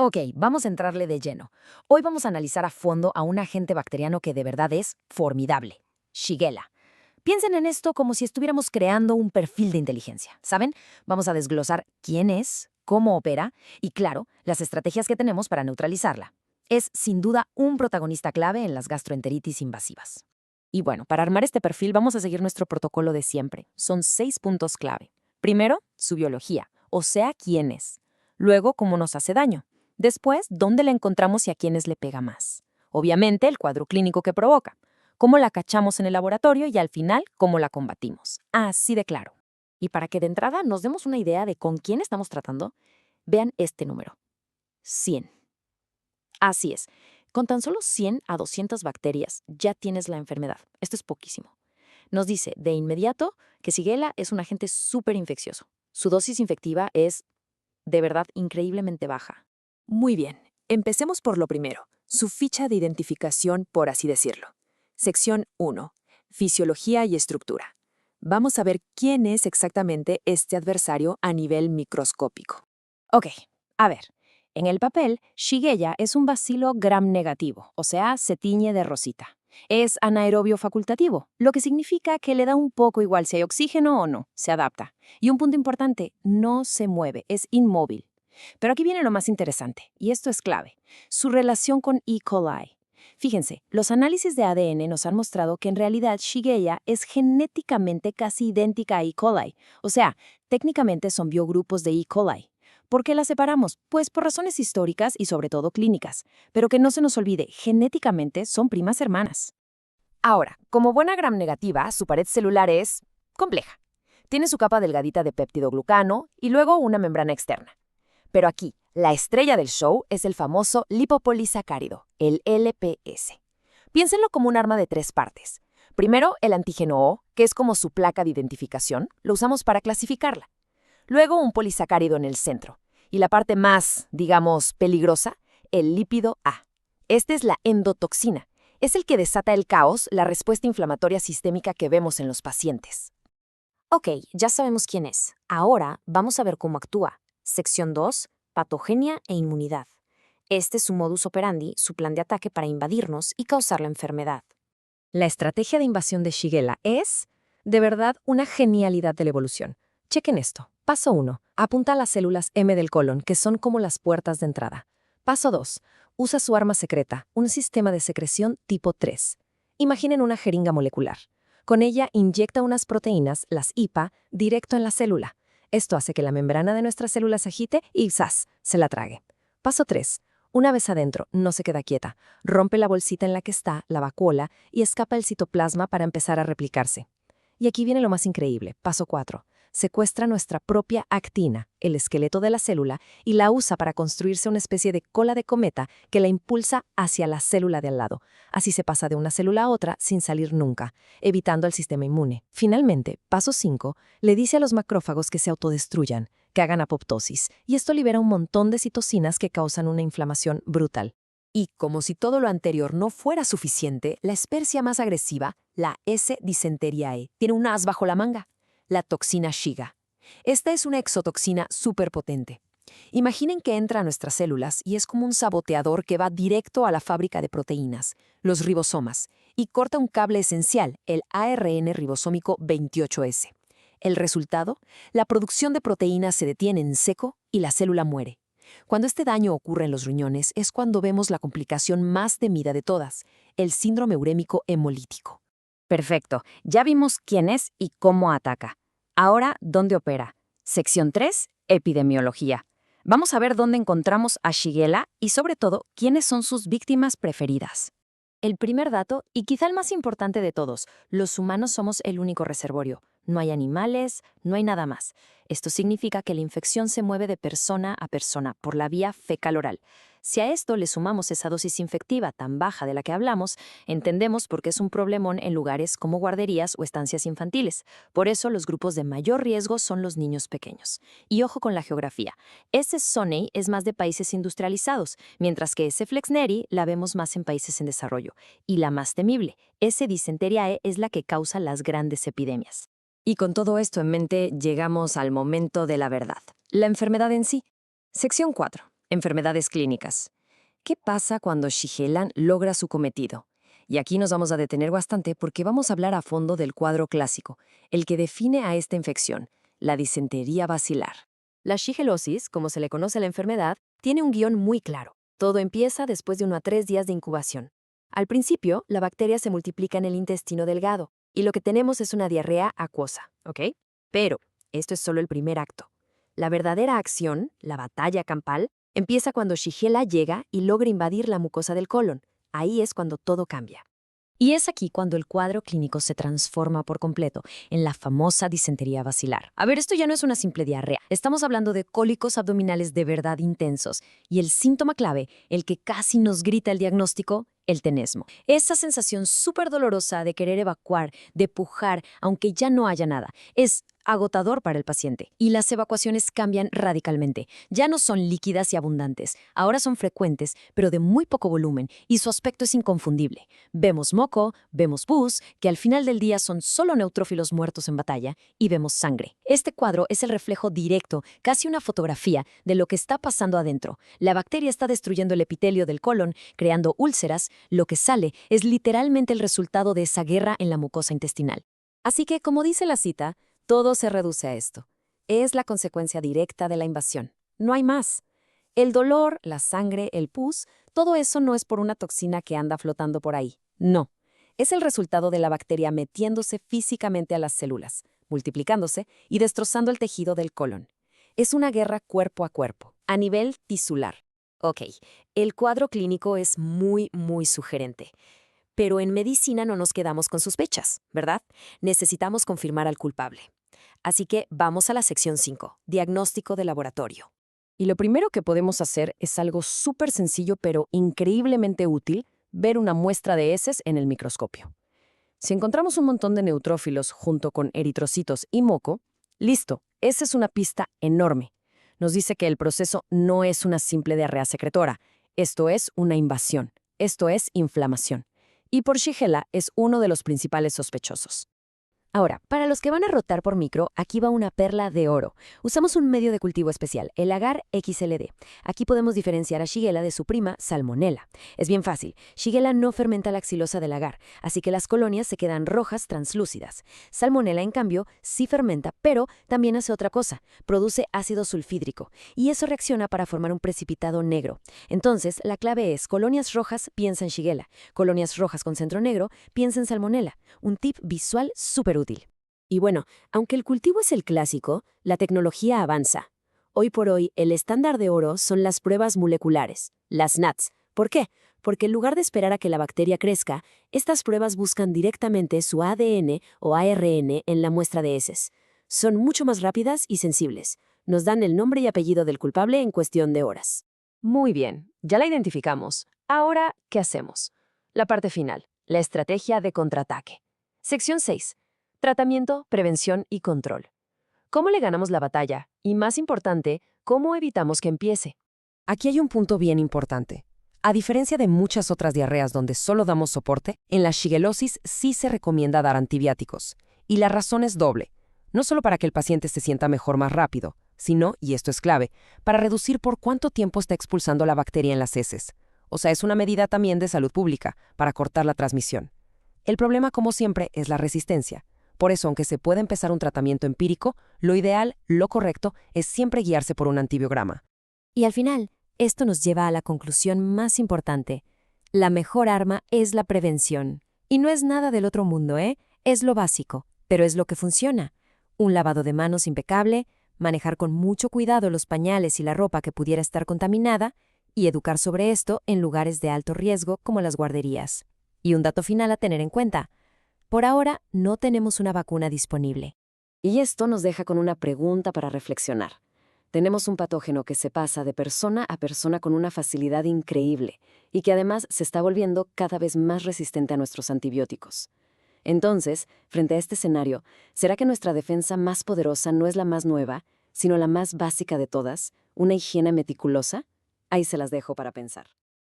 Ok, vamos a entrarle de lleno. Hoy vamos a analizar a fondo a un agente bacteriano que de verdad es formidable, Shigella. Piensen en esto como si estuviéramos creando un perfil de inteligencia, ¿saben? Vamos a desglosar quién es, cómo opera y, claro, las estrategias que tenemos para neutralizarla. Es, sin duda, un protagonista clave en las gastroenteritis invasivas. Y bueno, para armar este perfil vamos a seguir nuestro protocolo de siempre. Son 6 puntos clave. Primero, su biología, o sea, quién es. Luego, cómo nos hace daño. Después, dónde la encontramos y a quiénes le pega más. Obviamente, el cuadro clínico que provoca. Cómo la cachamos en el laboratorio y al final, cómo la combatimos. Así de claro. Y para que de entrada nos demos una idea de con quién estamos tratando, vean este número. 100. Así es. Con tan solo 100 a 200 bacterias ya tienes la enfermedad. Esto es poquísimo. Nos dice de inmediato que Shigella es un agente súper infeccioso. Su dosis infectiva es, de verdad, increíblemente baja. Muy bien, empecemos por lo primero, su ficha de identificación, por así decirlo. Sección 1. Fisiología y estructura. Vamos a ver quién es exactamente este adversario a nivel microscópico. Ok, a ver. En el papel, Shigella es un bacilo gram negativo, o sea, se tiñe de rosita. Es anaerobio facultativo, lo que significa que le da un poco igual si hay oxígeno o no, se adapta. Y un punto importante, no se mueve, es inmóvil. Pero aquí viene lo más interesante, y esto es clave, su relación con E. coli. Fíjense, los análisis de ADN nos han mostrado que en realidad Shigella es genéticamente casi idéntica a E. coli, o sea, técnicamente son biogrupos de E. coli. ¿Por qué las separamos? Pues por razones históricas y sobre todo clínicas. Pero que no se nos olvide, genéticamente son primas hermanas. Ahora, como buena gram negativa, su pared celular es compleja. Tiene su capa delgadita de péptidoglucano y luego una membrana externa. Pero aquí, la estrella del show es el famoso lipopolisacárido, el LPS. Piénsenlo como un arma de 3 partes. Primero, el antígeno O, que es como su placa de identificación, lo usamos para clasificarla. Luego un polisacárido en el centro. Y la parte más, digamos, peligrosa, el lípido A. Este es la endotoxina. Es el que desata el caos, la respuesta inflamatoria sistémica que vemos en los pacientes. Ok, ya sabemos quién es. Ahora vamos a ver cómo actúa. Sección 2. Patogenia e inmunidad. Este es su modus operandi, su plan de ataque para invadirnos y causar la enfermedad. La estrategia de invasión de Shigella es, de verdad, una genialidad de la evolución. Chequen esto. Paso 1. Apunta a las células M del colon, que son como las puertas de entrada. Paso 2. Usa su arma secreta, un sistema de secreción tipo 3. Imaginen una jeringa molecular. Con ella inyecta unas proteínas, las IPA, directo en la célula. Esto hace que la membrana de nuestra célula se agite y ¡zas!, se la trague. Paso 3. Una vez adentro, no se queda quieta. Rompe la bolsita en la que está, la vacuola, y escapa el citoplasma para empezar a replicarse. Y aquí viene lo más increíble. Paso 4. Secuestra nuestra propia actina, el esqueleto de la célula, y la usa para construirse una especie de cola de cometa que la impulsa hacia la célula de al lado. Así se pasa de una célula a otra sin salir nunca, evitando al sistema inmune. Finalmente, paso 5, le dice a los macrófagos que se autodestruyan, que hagan apoptosis, y esto libera un montón de citocinas que causan una inflamación brutal. Y como si todo lo anterior no fuera suficiente, la especia más agresiva, la S. dysenteriae, tiene un as bajo la manga, la toxina Shiga. Esta es una exotoxina superpotente. Imaginen que entra a nuestras células y es como un saboteador que va directo a la fábrica de proteínas, los ribosomas, y corta un cable esencial, el ARN ribosómico 28S. El resultado, la producción de proteínas se detiene en seco y la célula muere. Cuando este daño ocurre en los riñones es cuando vemos la complicación más temida de todas, el síndrome urémico hemolítico. Perfecto, ya vimos quién es y cómo ataca. Ahora, ¿dónde opera? Sección 3, epidemiología. Vamos a ver dónde encontramos a Shigella y, sobre todo, quiénes son sus víctimas preferidas. El primer dato, y quizá el más importante de todos, los humanos somos el único reservorio. No hay animales, no hay nada más. Esto significa que la infección se mueve de persona a persona por la vía fecal-oral. Si a esto le sumamos esa dosis infectiva tan baja de la que hablamos, entendemos por qué es un problemón en lugares como guarderías o estancias infantiles. Por eso los grupos de mayor riesgo son los niños pequeños. Y ojo con la geografía. Ese Sonei es más de países industrializados, mientras que ese Flexneri la vemos más en países en desarrollo. Y la más temible, ese Dysenteriae, es la que causa las grandes epidemias. Y con todo esto en mente, llegamos al momento de la verdad. La enfermedad en sí. Sección 4. Enfermedades clínicas. ¿Qué pasa cuando Shigella logra su cometido? Y aquí nos vamos a detener bastante porque vamos a hablar a fondo del cuadro clásico, el que define a esta infección, la disentería basilar. La shigellosis, como se le conoce a la enfermedad, tiene un guión muy claro. Todo empieza después de 1 a 3 días de incubación. Al principio, la bacteria se multiplica en el intestino delgado y lo que tenemos es una diarrea acuosa, ¿ok? Pero esto es solo el primer acto. La verdadera acción, la batalla campal, empieza cuando Shigella llega y logra invadir la mucosa del colon. Ahí es cuando todo cambia. Y es aquí cuando el cuadro clínico se transforma por completo en la famosa disentería basilar. A ver, esto ya no es una simple diarrea. Estamos hablando de cólicos abdominales de verdad intensos. Y el síntoma clave, el que casi nos grita el diagnóstico, el tenesmo. Esa sensación súper dolorosa de querer evacuar, de pujar, aunque ya no haya nada. Es agotador para el paciente. Y las evacuaciones cambian radicalmente. Ya no son líquidas y abundantes. Ahora son frecuentes, pero de muy poco volumen, y su aspecto es inconfundible. Vemos moco, vemos pus, que al final del día son solo neutrófilos muertos en batalla, y vemos sangre. Este cuadro es el reflejo directo, casi una fotografía, de lo que está pasando adentro. La bacteria está destruyendo el epitelio del colon, creando úlceras. Lo que sale es literalmente el resultado de esa guerra en la mucosa intestinal. Así que, como dice la cita, todo se reduce a esto. Es la consecuencia directa de la invasión. No hay más. El dolor, la sangre, el pus, todo eso no es por una toxina que anda flotando por ahí. No. Es el resultado de la bacteria metiéndose físicamente a las células, multiplicándose y destrozando el tejido del colon. Es una guerra cuerpo a cuerpo, a nivel tisular. Ok, el cuadro clínico es muy sugerente. Pero en medicina no nos quedamos con sospechas, ¿verdad? Necesitamos confirmar al culpable. Así que vamos a la sección 5, diagnóstico de laboratorio. Y lo primero que podemos hacer es algo súper sencillo pero increíblemente útil, ver una muestra de heces en el microscopio. Si encontramos un montón de neutrófilos junto con eritrocitos y moco, listo, esa es una pista enorme. Nos dice que el proceso no es una simple diarrea secretora, esto es una invasión, esto es inflamación. Y por Shigella es uno de los principales sospechosos. Ahora, para los que van a rotar por micro, aquí va una perla de oro. Usamos un medio de cultivo especial, el agar XLD. Aquí podemos diferenciar a Shigella de su prima Salmonella. Es bien fácil. Shigella no fermenta la xilosa del agar, así que las colonias se quedan rojas translúcidas. Salmonella, en cambio, sí fermenta, pero también hace otra cosa. Produce ácido sulfídrico, y eso reacciona para formar un precipitado negro. Entonces, la clave es colonias rojas, piensa en Shigella. Colonias rojas con centro negro, piensa en Salmonella. Un tip visual súper útil. Y bueno, aunque el cultivo es el clásico, la tecnología avanza. Hoy por hoy, el estándar de oro son las pruebas moleculares, las NATs. ¿Por qué? Porque en lugar de esperar a que la bacteria crezca, estas pruebas buscan directamente su ADN o ARN en la muestra de heces. Son mucho más rápidas y sensibles. Nos dan el nombre y apellido del culpable en cuestión de horas. Muy bien, ya la identificamos. Ahora, ¿qué hacemos? La parte final, la estrategia de contraataque. Sección 6. Tratamiento, prevención y control. ¿Cómo le ganamos la batalla? Y más importante, ¿cómo evitamos que empiece? Aquí hay un punto bien importante. A diferencia de muchas otras diarreas donde solo damos soporte, en la shigellosis sí se recomienda dar antibióticos. Y la razón es doble. No solo para que el paciente se sienta mejor más rápido, sino, y esto es clave, para reducir por cuánto tiempo está expulsando la bacteria en las heces. O sea, es una medida también de salud pública, para cortar la transmisión. El problema, como siempre, es la resistencia. Por eso, aunque se puede empezar un tratamiento empírico, lo ideal, lo correcto, es siempre guiarse por un antibiograma. Y al final, esto nos lleva a la conclusión más importante. La mejor arma es la prevención. Y no es nada del otro mundo, ¿eh? Es lo básico, pero es lo que funciona. Un lavado de manos impecable, manejar con mucho cuidado los pañales y la ropa que pudiera estar contaminada, y educar sobre esto en lugares de alto riesgo como las guarderías. Y un dato final a tener en cuenta. Por ahora, no tenemos una vacuna disponible. Y esto nos deja con una pregunta para reflexionar. Tenemos un patógeno que se pasa de persona a persona con una facilidad increíble y que además se está volviendo cada vez más resistente a nuestros antibióticos. Entonces, frente a este escenario, ¿será que nuestra defensa más poderosa no es la más nueva, sino la más básica de todas, una higiene meticulosa? Ahí se las dejo para pensar.